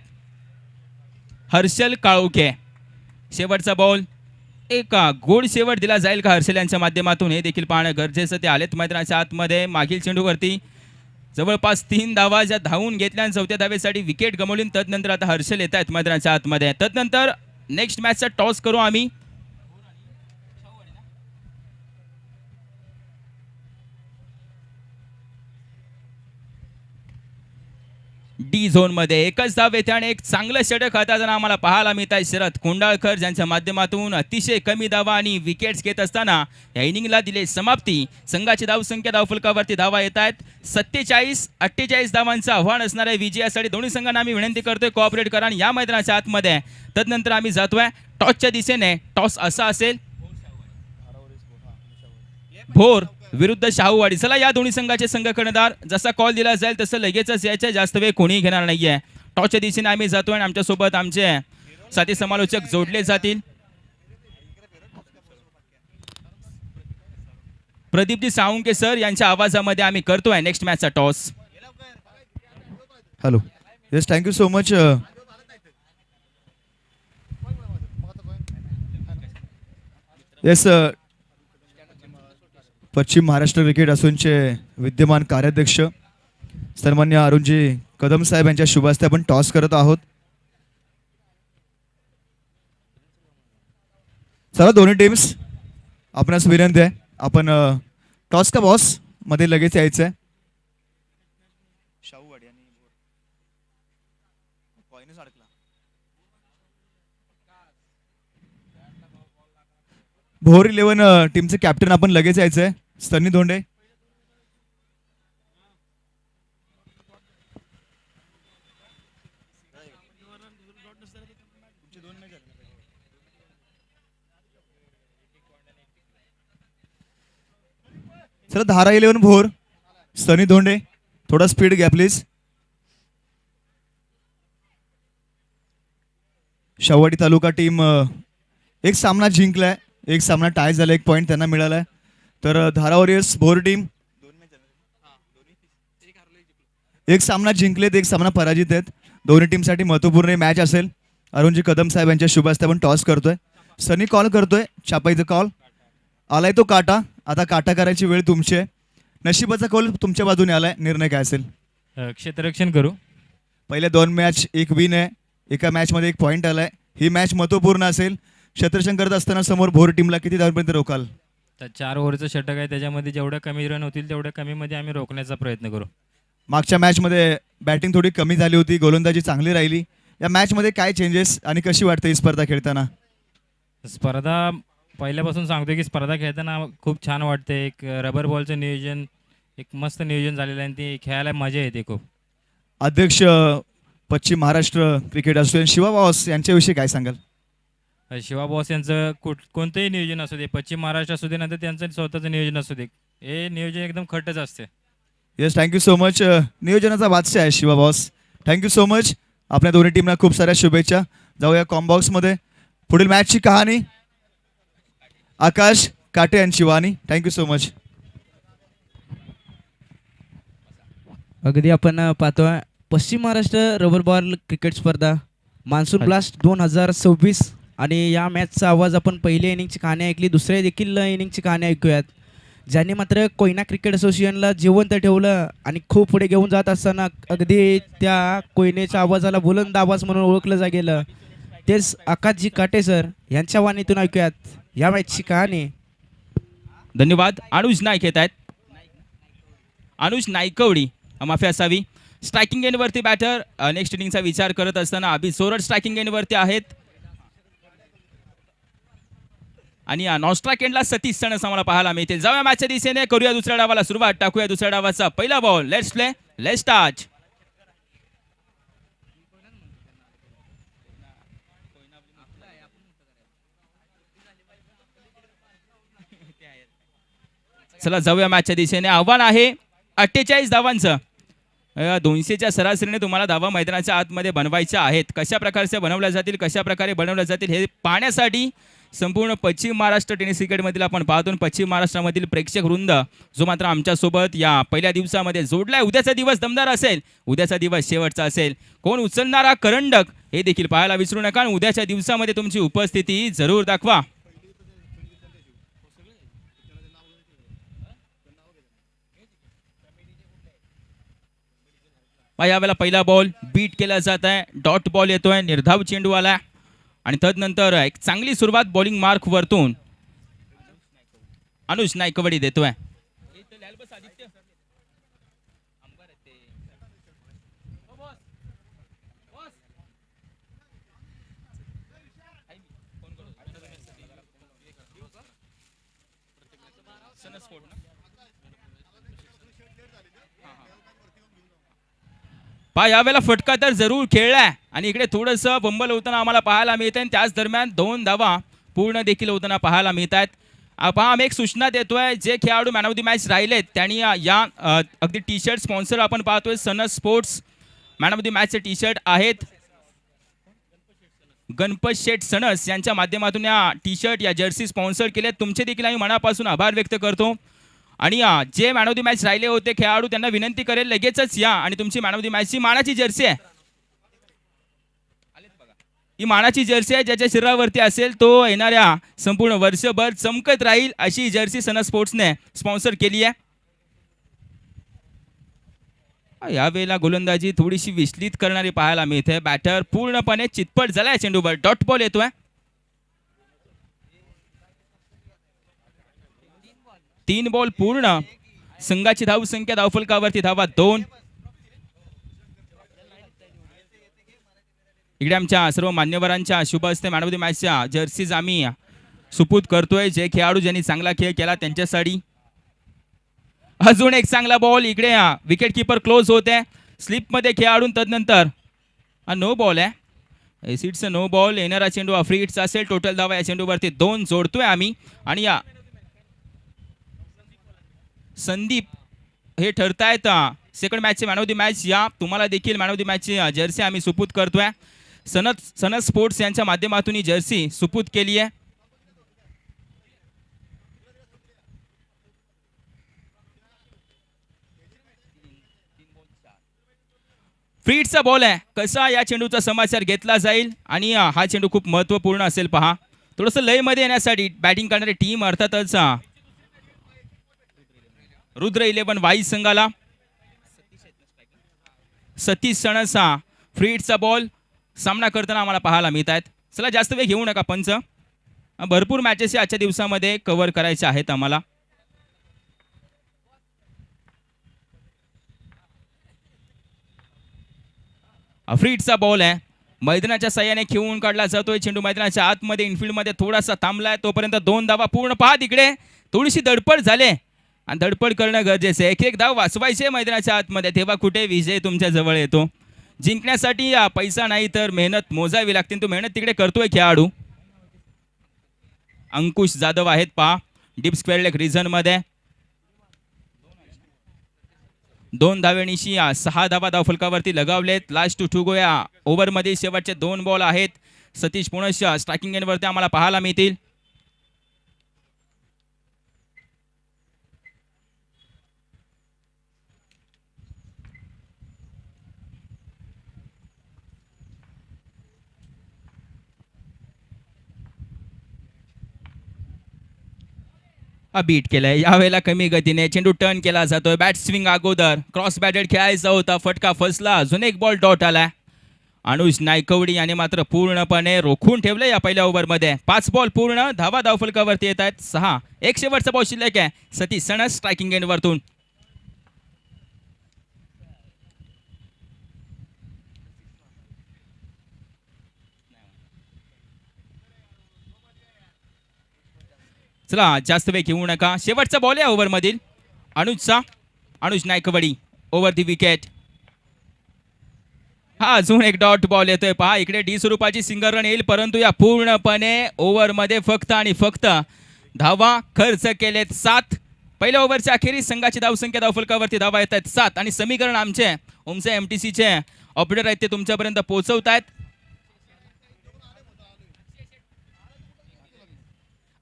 हर्षल काळोखे. शेवटचा बॉल, एक गोड शेवट दिला जाईल का हर्षल यांच्या माध्यमातून हे देखील पाहणं गरजेचं. ते आलेत मैदानाच्या आतमध्ये. मागील चेंडूवरती जवळपास 3 धावा ज्या धावून घेतल्या आणि 4थ्या धावेसाठी विकेट गमावली. तदनंतर आता हर्षल येत आहेत मैदानाच्या आतमध्ये. तदनंतर नेक्स्ट मॅचचा टॉस करू आम्ही. डी झोन मध्ये एकच धाव येते आणि एक चांगलं षटक हाताळताना आम्हाला पाहायला मिळत आहे शरद कोंडाळकर, ज्यांच्या माध्यमातून अतिशय कमी धावा आणि विकेट्स घेत असताना या इनिंगला दिले समाप्ती. संघाची धावसंख्या धावफलकावरती धावा येत आहेत 47-48 धावांचं आव्हान असणाऱ्या विजयासाठी दोन्ही संघांना आम्ही विनंती करतोय कोऑपरेट करा आणि या मैदानाच्या आतमध्ये. तदनंतर आम्ही जातोय टॉसच्या दिशेने. टॉस असा असेल भोर विरुद्ध शाहूवाडी. चला या दोन्ही संघाचे संघ कर्णधार, जसा कॉल दिला जाईल तसं लगेचच यायचं, जास्त वेळ कोणी घेणार नाहीये. टॉसच्या दिशेने आम्ही जातोय आणि आमच्यासोबत आमचे साथी समालोचक जोडले जातील. प्रदीपजी साळुंके सर यांच्या आवाजामध्ये आम्ही करतोय नेक्स्ट मॅचचा toss. Hello, yes, thank you so much. Yes, पश्चिम महाराष्ट्र क्रिकेट असोसिएशनचे विद्यमान कार्याध्यक्ष सन्मान्य अरुणजी कदम साहेब यांच्या शुभ हस्ते आपण टॉस करत आहोत. चला दोन्ही टीम्स, आपणास विनंती आहे, आपण टॉस का बॉस मध्ये लगेच यायचं आहे. भोर 11 टीमचे कॅप्टन आपण लगेच यायचं आहे, सनी धोंडे. चला धारा 11 भोर, सनी धोंडे, थोडा स्पीड घ्या प्लीज. शाहूवाडी तालुका टीम एक सामना जिंकलाय, एक सामना टाय झाला, 1 पॉईंट त्यांना मिळालाय. तर धारा वॉरियर्स भोर टीम एक सामना जिंकलेत, एक सामना पराजित आहेत. दोन्ही टीमसाठी महत्त्वपूर्ण मॅच असेल. अरुणजी कदम साहेब यांच्या शुभ हस्ते आपण टॉस करतोय. सनी कॉल करतोय, छापाईचा कॉल आलाय, तो काटा. आता काटा करायची वेळ तुमची आहे. नशिबाचा कॉल तुमच्या बाजूने आलाय, निर्णय काय असेल? क्षेत्ररक्षण करू. पहिल्या 2 मॅच 1 विन आहे, एका मॅचमध्ये 1 पॉईंट आलाय. ही मॅच महत्त्वपूर्ण असेल. क्षेत्ररक्षण करत असताना समोर भोर टीमला किती धावांपर्यंत रोकाल? तर 4 ओव्हरचं षटक आहे, त्याच्यामध्ये जेवढ्या कमी रन होतील तेवढ्या कमीमध्ये आम्ही रोखण्याचा प्रयत्न करू. मागच्या मॅचमध्ये बॅटिंग थोडी कमी झाली होती, गोलंदाजी चांगली राहिली. या मॅचमध्ये काय चेंजेस आणि कशी वाटते ही स्पर्धा खेळताना? स्पर्धा पहिल्यापासून सांगतो की स्पर्धा खेळताना खूप छान वाटते. एक रबर बॉलचं नियोजन, एक मस्त नियोजन झालेलं आहे आणि ते खेळायला मजा येते खूप. अध्यक्ष पश्चिम Maharashtra cricket association Shiva boss यांच्याविषयी काय सांगाल? शिवा बॉस यांचं कोणतंही नियोजन असू दे, पश्चिम महाराष्ट्र असू दे, नंतर त्यांचं स्वतःचं नियोजन असू दे, हे नियोजन एकदम खट्टच असते. Yes, thank you so much. नियोजनाचा बादशाह आहे Shiva boss. Thank you so much. आपल्या दोन्ही टीमला खूप साऱ्या शुभेच्छा. जाऊया कॉम्बॉक्समध्ये. पुढील मॅचची कहाणी आकाश काटे आणि शिवानी. Thank you so much. अगदी आपण पाहतोय पश्चिम महाराष्ट्र रबर बॉल क्रिकेट स्पर्धा मान्सून ब्लास्ट 2026 आणि या मॅचचा आवाज आपण पहिल्या इनिंगची कहाणी ऐकली, दुसऱ्या देखील इनिंगची कहाणी ऐकूयात. ज्यांनी मात्र कोयना क्रिकेट असोसिएशनला जिवंत ठेवलं आणि खूप पुढे घेऊन जात असताना अगदी त्या कोयनेच्या आवाजाला बुलंद आवाज म्हणून ओळखलं जा गेलं, तेच आकाशजी काटे सर यांच्या वाणीतून ऐकूयात या मॅचची कहाणी. धन्यवाद. अनुज नाईक येत आहेत. अनुज नाईकवडी माफी असावी. स्ट्रायकिंग एंडवरती बॅटर नेक्स्ट इनिंगचा विचार करत असताना अभि सोरड स्ट्रायकिंग एंडवरती आहेत आणि नॉन स्ट्राईक एंडला सतीश सणस आम्हाला पाहायला मिळतील. जाऊया मॅचच्या दिशेने, करूया दुसऱ्या डावाला सुरुवात. टाकूया दुसऱ्या डावाचा पहिला ball. Let's play, let's start. चला जाऊया मॅचच्या दिशेने. आव्हान आहे 48 धावांचं. 200च्या सरासरीने तुम्हाला धावा मैदानाच्या आतमध्ये बनवायच्या आहेत. कशा प्रकारचे बनवल्या जातील, कशा प्रकारे बनवल्या जातील हे पाहण्यासाठी संपूर्ण पश्चिम महाराष्ट्र टेनिस क्रिकेटमधील आपण पाहतो पश्चिम महाराष्ट्रामधील प्रेक्षक वृंद जो मात्र आमच्यासोबत या पहिल्या दिवसामध्ये जोडलाय. उद्याचा दिवस दमदार असेल, उद्याचा दिवस शेवटचा असेल. कोण उचलणारा करंडक हे देखील पाहायला विसरू नका. उद्याच्या दिवसामध्ये तुमची उपस्थिती जरूर दाखवा. यावेळेला पहिला बॉल बीट केला जात आहे. डॉट बॉल येतोय, निर्धाव चेंडू आला आणि तदनंतर एक चांगली सुरुवात बॉलिंग मार्क वरतून अनुज नाईकवडी देतोय. यावेळेला फटका तर जरूर खेळलाय आणि इकडे थोडंसं बंबल होताना आम्हाला पाहायला मिळतंय. त्याच दरम्यान 2 धावा पूर्ण देखील होताना पाहायला मिळत आहेत. पहा आम्ही एक सूचना देतोय, जे खेळाडू मॅन ऑफ द मॅच राहिलेत त्यांनी या अगदी टी शर्ट स्पॉन्सर आपण पाहतोय Sanas sports man of the मॅचचे टी शर्ट आहेत. गणपत शेठ सणस यांच्या माध्यमातून या टी शर्ट या जर्सी स्पॉन्सर केलेत. तुमचे देखील आम्ही मनापासून आभार व्यक्त करतो. आणि जे मॅन ऑफ द मॅच राहिले होते खेळाडू त्यांना विनंती करेल लगेचच या आणि तुमची मॅन ऑफ द मॅचची मानाची जर्सी आहे, ही मानाची जर्सी आहे ज्याच्या शरीरावरती असेल तो येणाऱ्या संपूर्ण वर्षभर चमकत राहील अशी जर्सी सनस स्पोर्ट्सने स्पॉन्सर केली आहे. यावेळेला गोलंदाजी थोडीशी विचलित करणारी पाहायला मिळते. बॅटर पूर्णपणे चितपट झालाय चेंडूवर. डॉट बॉल येतोय. 3 बॉल पूर्ण. संघाची धावसंख्या धावफलकावरती धावा 2. इकडे आमच्या सर्व मान्यवरांच्या शुभ हस्ते मॅन ऑफ द मॅचच्या जर्सीज आम्ही सुपूत करतोय. जे खेळाडू ज्यांनी चांगला खेळ केला त्यांच्यासाठी. अजून एक चांगला बॉल. इकडे विकेट किपर क्लोज होते स्लिपमध्ये खेळाडू. तदनंतर नो बॉल आहे. एसिडचा नो बॉल. येणारा चेंडू फ्री हिटचा असेल. टोटल धावा या चेंडूवरती 2 जोडतोय आम्ही. आणि या संदीप हे ठरतायत सेकंड मॅचचे मॅन ऑफ द मॅच. या तुम्हाला देखील मॅन ऑफ द मॅचची जर्सी आम्ही सुपूत करतोय. सनस स्पोर्ट्स यांच्या माध्यमातून ही जर्सी सुपूत केली आहे. फ्रीटचा बॉल आहे. कसा या चेंडूचा समाचार घेतला जाईल आणि हा चेंडू खूप महत्त्वपूर्ण असेल. पहा थोडंसं लयमध्ये येण्यासाठी बॅटिंग करणारी टीम अर्थातच रुद्र 11 वाईस संघाला सतीश सणसा फ्रीटचा बॉल सामना करताना आम्हाला पाहायला मिळत आहेत. चला जास्त वेळ घेऊ नका पंच. भरपूर मॅचेस आजच्या दिवसामध्ये कव्हर करायचे आहेत आम्हाला. आफ्रिडचा बॉल आहे, मैदानाच्या साह्याने खेळून काढला जातोय. चेंडू मैदानाच्या आतमध्ये इनफिल्डमध्ये थोडासा थांबलाय, तोपर्यंत 2 धावा पूर्ण. पहा तिकडे थोडीशी धडपड झाले आणि धडपड करणं गरजेचं आहे. एक धाव वाचवायचे मैदानाच्या आतमध्ये, तेव्हा कुठे विजय तुमच्या जवळ येतो. जिंकण्यासाठी पैसा नाही तर मेहनत मोजावी लागते. तो मेहनत तिकडे करतोय खेळाडू. अंकुश जाधव आहेत पहा डीप स्क्वेअर लेग रिझन मध्ये. 2 धावेनिशी 6 धावा धावफलकावरती लगावलेत. लास्ट टू गो या ओव्हरमध्ये शेवटचे 2 बॉल आहेत. सतीश पुनश स्ट्रायकिंग एंडवरती आम्हाला पाहायला मिळतील. बीट केलंय यावेळेला कमी गतीने. चेंडू टर्न केला जातोय. बॅट स्विंग अगोदर क्रॉस बॅटेड खेळायचा होता, फटका फसला. अजून एक बॉल डॉट आलाय. अनुज नायकवडी याने मात्र पूर्णपणे रोखून ठेवलं या पहिल्या ओव्हरमध्ये. 5 बॉल पूर्ण, धावा धावफलकावरती येत आहेत 6. एक शेवटचा बॉल शिल्लक आहे. सतीश सणस स्ट्रायकिंग एंडवरतून. चला जास्त वेळ घेऊ नका. शेवटचा बॉल आहे ओव्हरमधील अनुजचा. Anuj Naikwadi over the wicket. हा अजून एक डॉट बॉल येतोय पहा. इकडे डी स्वरूपाची सिंगल रन येईल, परंतु या पूर्णपणे ओव्हरमध्ये फक्त आणि फक्त धावा खर्च केलेत 7. पहिल्या ओव्हरच्या अखेरीस संघाची धावसंख्या धावफलकावरती धावा येत आहेत 7. आणि समीकरण आमचे ओमसे एमटीसीचे ऑपरेटर आहेत ते तुमच्यापर्यंत पोहोचवत आहेत.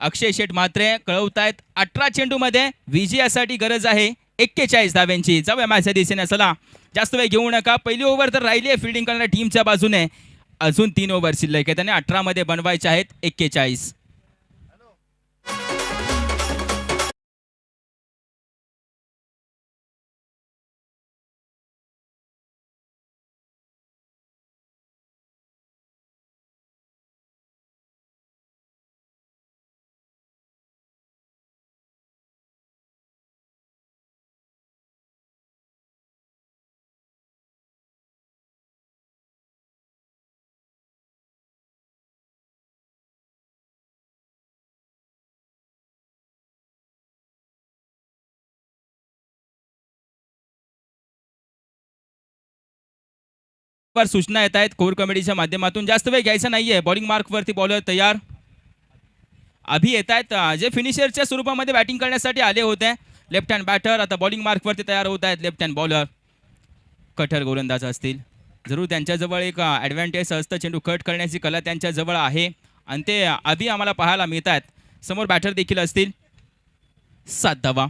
अक्षय शेठ मात्रे कळवतायत 18 चेंडूमध्ये विजयासाठी गरज आहे 41 धाव्यांची. जाऊया मॅचच्या दिशेने. चला जास्त वेळ घेऊ नका. पहिली ओव्हर तर राहिली आहे फिल्डिंग करणाऱ्या टीमच्या बाजूने. अजून 3 ओव्हर शिल्लक आहे, त्याने 18 मध्ये बनवायचे आहेत 41. सूचना येत आहेत कोर कमिटीच्या माध्यमातून. जास्त वेळ घ्यायचा नाहीये. बॉलिंग मार्क वरती बॉलर तयार. अभि येत आहेत जे फिनिशरच्या स्वरूपामध्ये बॅटिंग करण्यासाठी आले होते. लेफ्ट हँड बॅटर आता बॉलिंग मार्क वरती तयार होत आहेत. लेफ्ट हँड बॉलर कठर गोलंदाज असतील. जरूर त्यांच्याजवळ एक ॲडव्हान्टेज असतं. चेंडू कट करण्याची कला त्यांच्याजवळ आहे आणि ते अभि आम्हाला पाहायला मिळत आहेत. समोर बॅटर देखील असतील. 7 धावा.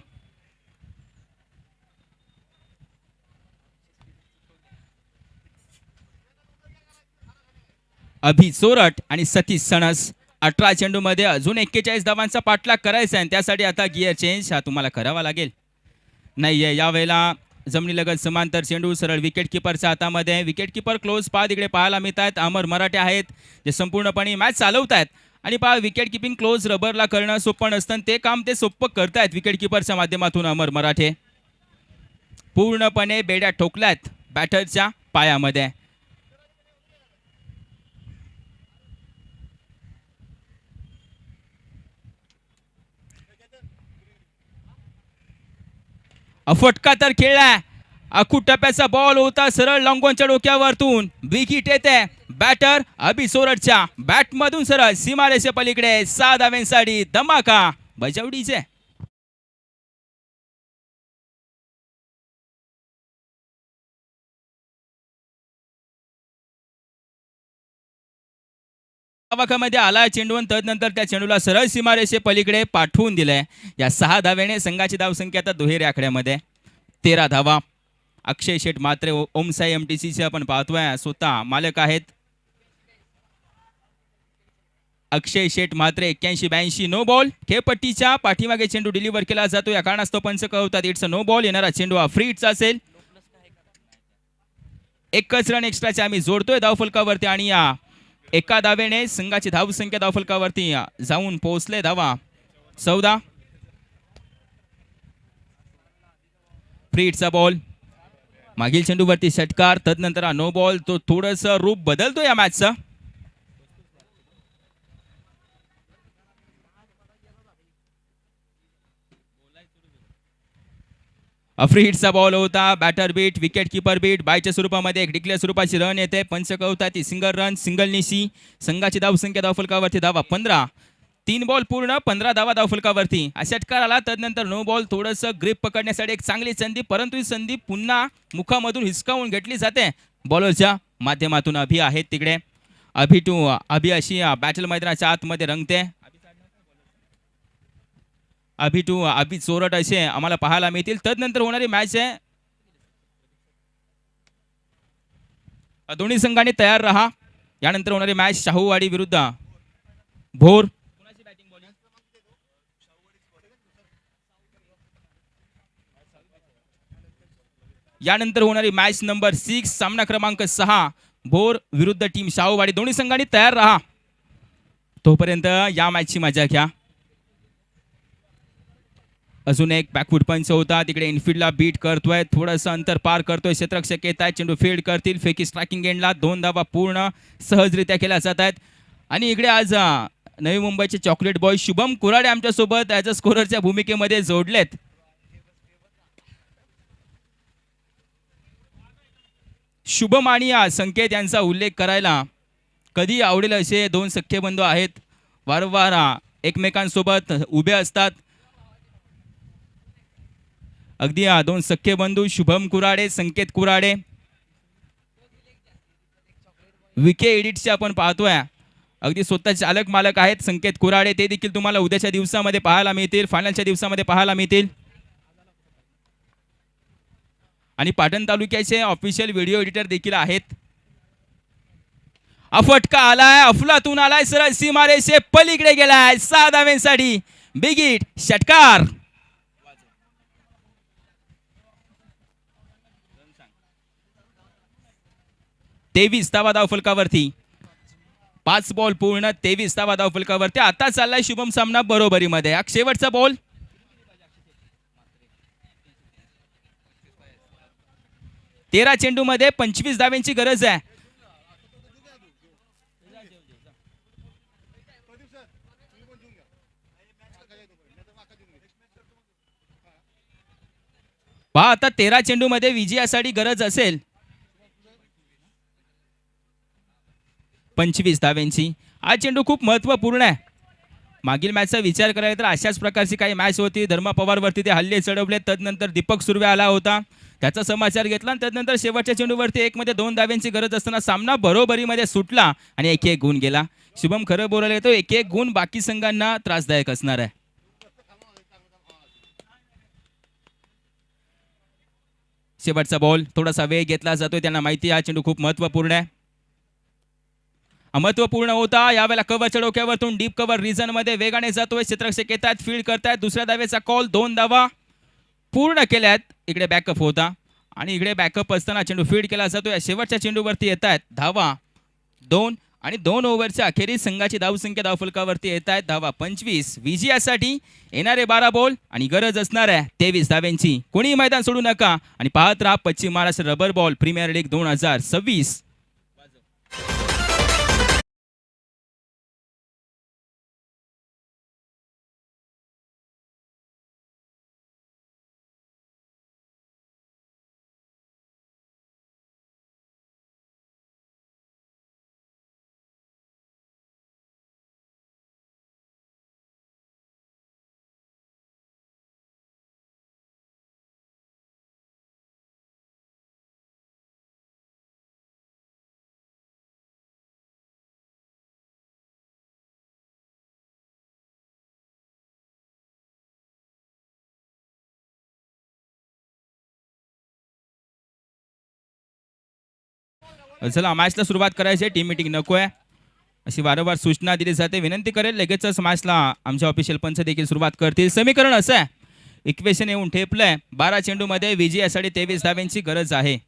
अभि सोरट आणि सतीश सणस 18 चेंडूमध्ये अजून 41 धावांचा पाठलाग करायचा आहे. त्यासाठी आता गिअर चेंज हा तुम्हाला करावा लागेल. नाहीये यावेळेला जमिनीलगत समांतर चेंडू सरळ विकेट किपरच्या हातामध्ये. विकेट किपर क्लोज पहा तिकडे पाहायला मिळत आहेत. अमर मराठे आहेत जे संपूर्णपणे मॅच चालवत आहेत. आणि पहा विकेट किपिंग क्लोज रबरला करणं सोपं नसतं, ते काम ते सोपं करतायत विकेट किपरच्या माध्यमातून. अमर मराठे पूर्णपणे बेड्या ठोकल्यात बॅटरच्या पायामध्ये. फटका तर खेळलाय. अखू टप्प्याचा बॉल होता सरळ लॉंगॉनच्या डोक्यावरतून. विकेट येते बॅटर अभि सोरटच्या बॅटमधून सरळ सीमारेषे पलीकडे. 6 धाव्यांसाठी धमाका बजावडीचे. मध्ये आला चेंडू आणि तदनंतर त्या चेंडूला सरळ सीमारेषे पलीकडे पाठवून दिलंय. या 6 धाव्याने संघाची धावसंख्या आता दुहेरी आकड्यामध्ये 13 धावा. अक्षय शेठ मात्रे ओमसाई एमटीसीचे आपण पाहतोय स्वतः मालक आहेत. अक्षय शेठ मात्रे 81-82 नो बॉल. खेळपट्टीच्या पाठीमागे चेंडू डिलिव्हर केला जातो. या कारणास्तव पंच कळवतात इट्स नो बॉल. येणारा चेंडू हा फ्री हिटचा असेल. एकच रन एक्स्ट्राचे आम्ही जोडतोय धावफलकावरती आणि या एका धावेने संघाची धावसंख्या धावफलकावरती जाऊन पोहोचले. धावा 14. फ्रीटचा बॉल, मागील चेंडूवरती षटकार, तदनंतर हा नो बॉल. तो थोडंसं रूप बदलतो या मॅचचं. अफ्रीटचा बॉल होता. Batter beat, wicket keeper beat, बायच्या स्वरूपामध्ये एक डिक्लेअर स्वरूपाची रन येते. पंच कळवतात ती सिंगल रन, सिंगल निशी. संघाची धावसंख्या धावफलकावरती धावा 15. 3 बॉल पूर्ण, 15 धावा धावफलकावरती. हा षटकार आला, तदनंतर नो बॉल. थोडंसं ग्रिप पकडण्यासाठी एक चांगली संधी, परंतु ही संधी पुन्हा मुखामधून हिसकावून घेतली जाते. बॉलरच्या माध्यमातून अभि आहेत तिकडे. अभि अशी बॅटल मैदानाच्या आतमध्ये रंगते. अभि चोरट असे आम्हाला पाहायला मिळतील. तदनंतर होणारी मॅच आहे. दोन्ही संघांनी तयार राहा. यानंतर होणारी मॅच शाहूवाडी विरुद्ध भोर. यानंतर होणारी मॅच नंबर 6, सामना क्रमांक 6, भोर विरुद्ध टीम शाहूवाडी. दोन्ही संघांनी तयार राहा. तोपर्यंत या मॅचची मजा घ्या. अजून एक बॅकफूट पंच होता तिकडे. इनफिल्डला बीट करतोय, थोडंसं अंतर पार करतोय. क्षेत्ररक्षक येत आहेत, चेंडू फील्ड करतील. फेकी स्ट्रायकिंग एंडला 2 धावा पूर्ण सहजरित्या केल्या जात आहेत. आणि इकडे आज नवी मुंबईचे चॉकलेट बॉय शुभम कुराडे आमच्यासोबत ॲज अ स्कोररच्या भूमिकेमध्ये जोडलेत. शुभम आणि संकेत यांचा उल्लेख करायला कधी आवडेल असे 2 सख्खे बंधू आहेत. वारंवार एकमेकांसोबत उभे असतात. अगदी 2 सख्खे बंधू शुभम कुराडे, संकेत कुराडे. विके एडिटचे आपण पाहतोय, अगदी स्वतः चालक मालक आहेत संकेत कुराडे. ते देखील तुम्हाला उद्याच्या दिवसामध्ये पाहायला मिळतील, फायनलच्या दिवसामध्ये पाहायला मिळतील. आणि पाटण तालुक्याचे ऑफिशियल व्हिडिओ एडिटर देखील आहेत. फटका आलाय, अफलातून आलाय, सरळ सीमारेषे पलीकडे गेलाय. 6 धाव्यांसाठी बिग हिट, षटकार. 23 धावा धावफलकावरती. 5 बॉल पूर्ण, 23 धावा धावफलकावरती. आता चाललाय शुभम सामना बरोबरीमध्ये. हा शेवटचा बॉल. 13 चेंडूमध्ये 25 धाव्यांची गरज आहे. पहा आता 13 चेंडूमध्ये विजयासाठी गरज असेल 25 धाव्यांची. हा चेंडू खूप महत्त्वपूर्ण आहे. मागील मॅचचा विचार करायला तर अशाच प्रकारची काही मॅच होती. धर्मा पवारवरती ते हल्ले चढवले, तदनंतर दीपक सुर्वे आला होता, त्याचा समाचार घेतला आणि तदनंतर शेवटच्या चेंडूवरती 1 मध्ये 2 धाव्यांची गरज असताना सामना बरोबरीमध्ये सुटला आणि 1-1 गुण गेला. शुभम खरं बोलायला येतो, 1-1 गुण बाकी संघांना त्रासदायक असणार आहे. शेवटचा बॉल, थोडासा वेळ घेतला जातोय, त्यांना माहिती हा चेंडू खूप महत्त्वपूर्ण आहे. महत्त्वपूर्ण होता. यावेळेला कव्हरच्या डोक्यावरतून डीप कव्हर रिजन मध्ये वेगाने जातोय. क्षेत्ररक्षक येतात, फील्ड करतायत. दुसऱ्या धावेचा कॉल. 2 धावा पूर्ण केल्यात. इकडे बॅकअप होता आणि इकडे बॅकअप असताना चेंडू फील्ड केला जातोय. शेवटच्या चेंडूवरती येत आहेत धावा 2 आणि 2 ओव्हरच्या अखेरीस संघाची धावसंख्या धावफलकावरती येत आहेत धावा 25. विजयासाठी येणारे 12 बॉल आणि गरज असणार आहे 23 धाव्यांची. कोणी मैदान सोडू नका आणि पाहत राहा Paschim Maharashtra rubber ball premier league 2026. चला मॅचला सुरुवात करायची आहे. टीम मीटिंग नको आहे अशी वारंवार सूचना दिली जाते. विनंती करेल लगेचच मॅचला आमच्या ऑफिशियल पंच देखील सुरुवात करतील. समीकरण असं आहे, इक्वेशन येऊन ठेपलंय. 12 चेंडूमध्ये विजयासाठी 23 धाव्यांची गरज आहे.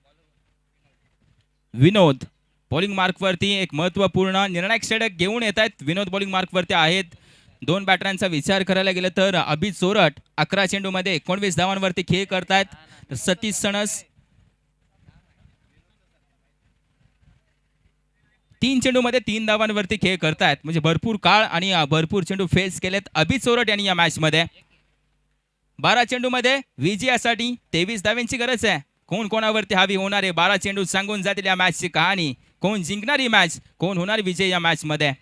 विनोद बॉलिंग मार्कवरती एक महत्त्वपूर्ण निर्णायक षटक घेऊन येत आहेत. विनोद बॉलिंग मार्कवरती आहेत. 2 बॅटरांचा विचार करायला गेलं तर अभित चोरट 11 चेंडूमध्ये 19 धावांवरती खेळ करतायत. तर सतीश सणस 3 चेंडूमध्ये 3 धावांवरती खेळ करतायत. म्हणजे भरपूर काळ आणि भरपूर चेंडू फेस केलेत अभित चोरट यांनी या मॅचमध्ये. 12 चेंडूमध्ये विजयासाठी 23 धावांची गरज आहे. कोण कोणावरती हावी होणार आहे 12 चेंडू सांगून जातील या मॅचची कहाणी. कोण जिंकणार ही मॅच, कोण होणार विजय या मॅचमध्ये.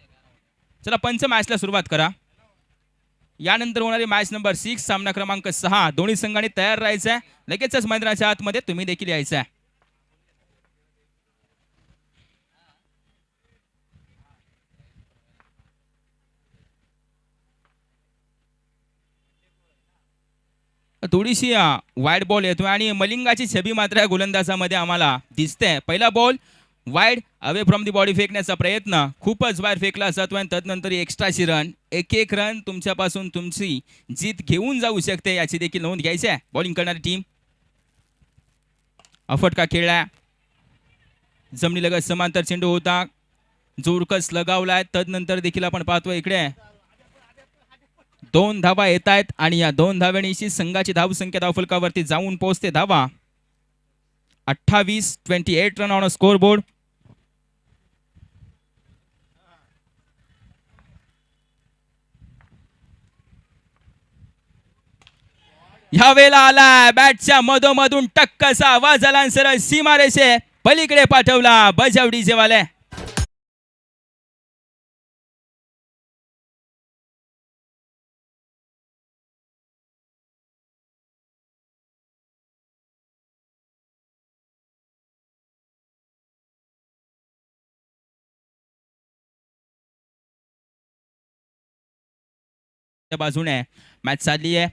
चला पंच मॅचला सुरुवात करा. यानंतर होणारी मॅच नंबर 6 सामना क्रमांक 6. दोन्ही संघांनी तयार राहायचं आहे. लगेचच मैदानाच्या आतमध्ये तुम्ही देखील यायचं आहे. थोडीशी वाईड बॉल येतोय आणि मलिंगाची छबी मात्र या गोलंदाजामध्ये आम्हाला दिसते. पहिला ball wide away from the body फेकण्याचा प्रयत्न खूपच बाहेर फेकला जातोय आणि तदनंतर एक्स्ट्राची रन. एक रन तुमच्यापासून तुमची जीत घेऊन जाऊ शकते याची देखील नोंद घ्यायची आहे. बॉलिंग करणारी टीम अफटका खेळला. जमिनीलगत समांतर चेंडू होता, जोरकस लगावलाय. तदनंतर देखील आपण पाहतोय इकडे 2 धावा येत आहेत आणि या 2 धाव्यांची संघाची धावसंख्या धावफलकावरती जाऊन पोहोचते. धावा 28 run on a score board. यावेळेला आला बॅटच्या मधोमधून टक्कसा आवाज आला आणि सरळ सीमारेषे पलीकडे पाठवला बजाव डीजेवाले. त्या बाजूने मॅच चालली आहे.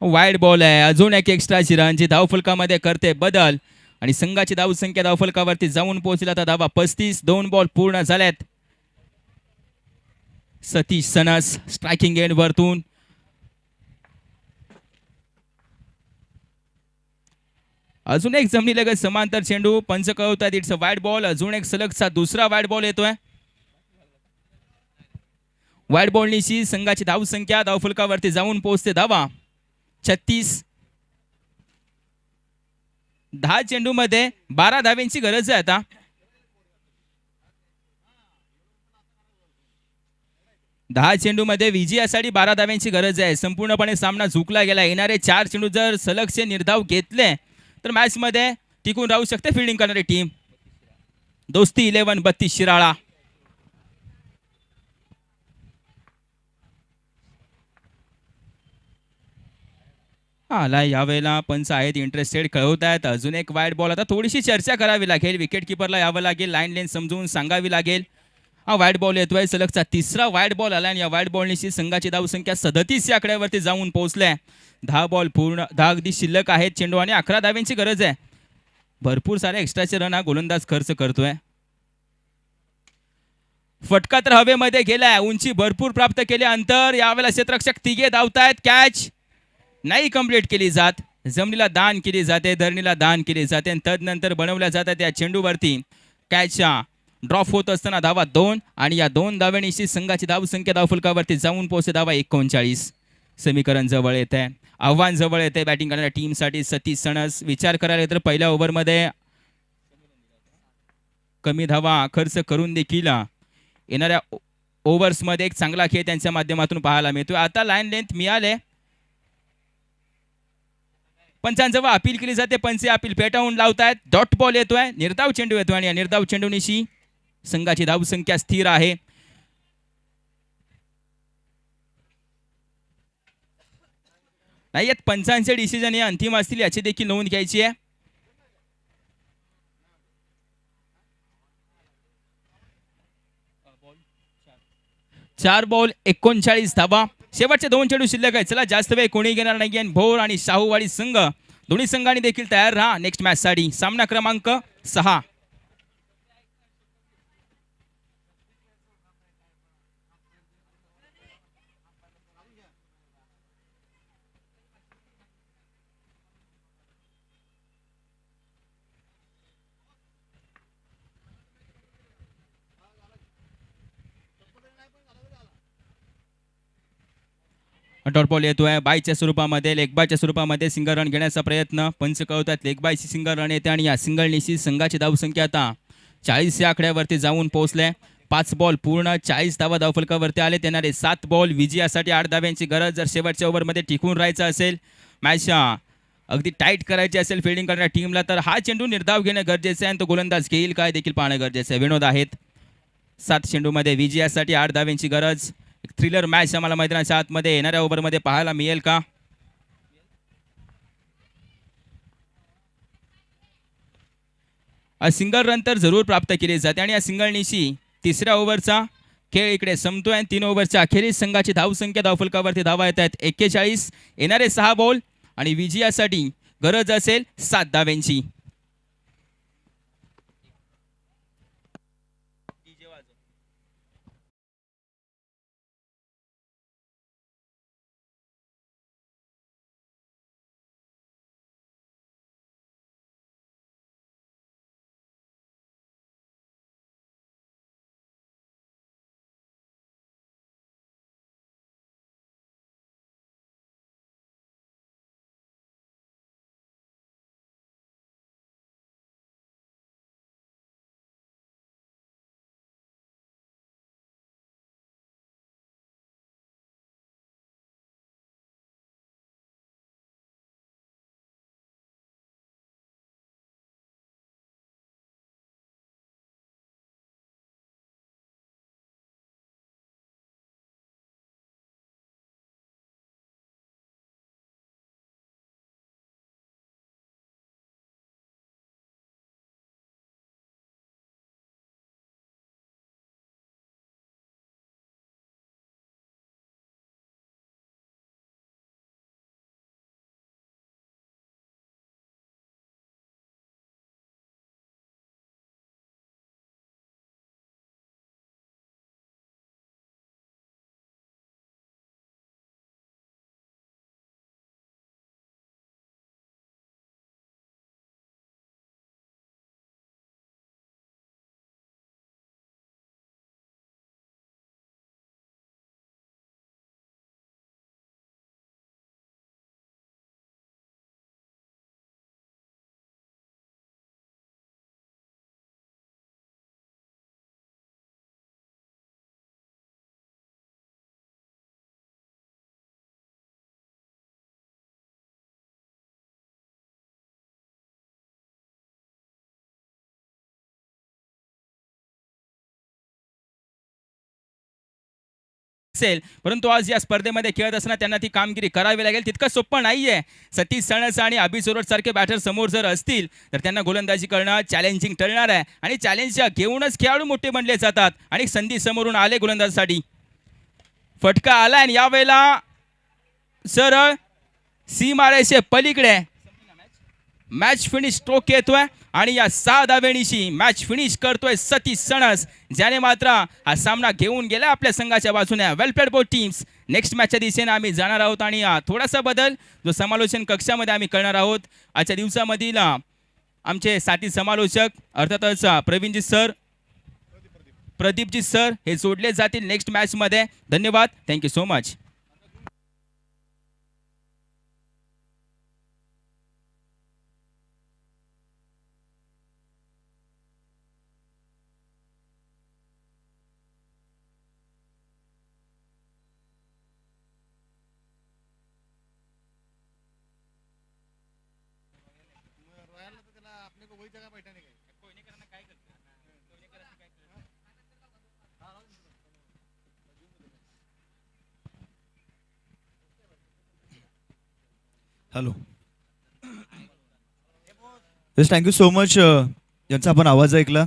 वाईड बॉल आहे. अजून एक एक्स्ट्राची रन जी धावफलकामध्ये करते बदल आणि संघाची धावसंख्या धावफलकावरती जाऊन पोहोचली. आता धावा 35. 2 बॉल पूर्ण झाल्यात. सतीश सनस स्ट्रायकिंग एंड वरतून अजून एक जमिनीलगत समांतर चेंडू. पंच कळवतात इट्स अ वाईड बॉल. अजून एक सलगचा दुसरा वाईड बॉल येतोय. वाईड बॉलनीशी संघाची धावसंख्या धावफलकावरती जाऊन पोहोचते. धावा 36. 10 चेंडूमध्ये 12 धाव्यांची गरज आहे. आता 10 चेंडूमध्ये विजयासाठी 12 धाव्यांची गरज आहे. संपूर्णपणे सामना झुकला गेला. येणारे 4 चेंडू जर सलगचे निर्धाव घेतले तर मॅच मध्ये टिकून राहू शकते फिल्डिंग करणारी टीम. दोस्ती 11 32 शिराळा. आला यावेळेला पंच आहेत इंटरेस्टेड कळवत आहेत. अजून एक वाईड बॉल. आता थोडीशी चर्चा करावी लागेल. विकेट किपरला यावं लागेल. लाईन लेन समजून सांगावी लागेल. हा वाईड बॉल येतोय. सलगचा तिसरा वाईड बॉल आला आणि या वाईड बॉलनीशी संघाची धावसंख्या 37 या आकड्यावरती जाऊन पोहोचल्या. 10 बॉल पूर्ण 10 अगदी शिल्लक आहेत चेंडू आणि 11 धाव्यांची गरज आहे. भरपूर सारे एक्स्ट्राचे रन हा गोलंदाज खर्च करतोय. फटका तर हवेमध्ये गेलाय. उंची भरपूर प्राप्त केले. अंतर यावेळेला क्षेत्ररक्षक तिघे धावतायत. कॅच नाही कंप्लीट केली जात. जमिनीला दान केली जाते, धरणीला दान केली जाते आणि तदनंतर बनवल्या जातात या चेंडूवरती कॅचच्या ड्रॉप होत असताना धावा 2 आणि या 2 धाव्यांशी संघाची धावसंख्या धावफलकावरती जाऊन पोहोचते. धावा 39. समीकरण जवळ येत आहे. आव्हान जवळ येते बॅटिंग करणाऱ्या टीमसाठी. सतीश सणस विचार करायला तर पहिल्या ओव्हरमध्ये कमी धावा खर्च करून देखील येणाऱ्या ओव्हर्समध्ये एक चांगला खेळ त्यांच्या माध्यमातून पाहायला मिळतोय. आता लाईन लेंथ मिळाले. पंचांजवळ अपील केली जाते. पंचे अपील पेटावून लावतायत. डॉट बॉल येतोय. निर्धाव चेंडू येतोय आणि या निर्धाव चेंडूनिशी संघाची धावसंख्या स्थिर आहे. नाही यात पंचांचे डिसिजन हे अंतिम असतील याची देखील नोंद घ्यायची आहे. चार बॉल 39 धावा. शेवटचे 2 चेंडू शिल्लक आहेत. चला जास्त वेळ कोणी घेणार नाही आणि भोर आणि शाहूवाडी संघ दोन्ही संघांनी देखील तयार राहा नेक्स्ट मॅच साठी. सामना क्रमांक 6. डॉट बॉल येतोय बायच्या स्वरूपामध्ये, लेग बायच्या स्वरूपामध्ये सिंगल रन घेण्याचा प्रयत्न. पंच कळवतात लेग बायची सिंगल रन येते आणि या सिंगल निशी संघाची धावसंख्या आता 40 या आकड्यावरती जाऊन पोहोचले. 5 बॉल पूर्ण 40 धावा धावफलकावरती आले. येणारे 7 बॉल विजयासाठी 8 धाव्यांची गरज. जर शेवटच्या ओव्हरमध्ये टिकून राहायचं असेल, मॅच अगदी टाईट करायची असेल फिल्डिंग करणाऱ्या टीमला, तर हा चेंडू निर्धाव घेणं गरजेचं आहे आणि तो गोलंदाज घेईल काय देखील पाहणं गरजेचं आहे. विनोद आहेत 7 चेंडूमध्ये विजयासाठी 8 धाव्यांची गरज. एक थ्रिलर मॅच आम्हाला मैदानाच्या आतमध्ये येणाऱ्या ओव्हरमध्ये पाहायला मिळेल का? सिंगल रन तर जरूर प्राप्त केली जाते आणि या सिंगल निशी तिसऱ्या ओव्हरचा खेळ इकडे संपतोय आणि 3 ओव्हरच्या अखेरीस संघाची धावसंख्या धावफलकावरती धावा येत आहेत 41. येणारे 6 बॉल आणि विजयासाठी गरज असेल 7 धाव्यांची. असेल, परंतु आज या स्पर्धेमध्ये खेळत असताना त्यांना ती कामगिरी करावी लागेल. तितकं सोपं नाहीये. सतीश सणस आणि अभि सोरठ सारखे बॅटर समोर जर असतील तर त्यांना गोलंदाजी करणं चॅलेंजिंग ठरणार आहे आणि चॅलेंज घेऊनच खेळाडू मोठे बनले जातात. आणि संधी समोरून आले गोलंदाजीसाठी, फटका आला आणि यावेळेला सरळ सीमारेषे पलीकडे मॅच फिनिश स्ट्रोक येतोय आणि या 6 धावेनिशी मॅच फिनिश करतोय सतीश सणस, ज्याने मात्र हा सामना घेऊन गेला आपल्या संघाच्या बाजूने. वेल प्लेड बोथ टीम्स. नेक्स्ट मॅचच्या दिशेने आम्ही जाणार आहोत आणि थोडासा बदल जो समालोचन कक्षामध्ये आम्ही करणार आहोत आजच्या दिवसामधील आमचे साथी समालोचक अर्थातच प्रवीणजी सर, प्रदीपजी सर हे जोडले जातील नेक्स्ट मॅचमध्ये. धन्यवाद. Thank you so much. Hello, yes, thank you so much. यांचा आपण आवाज ऐकला.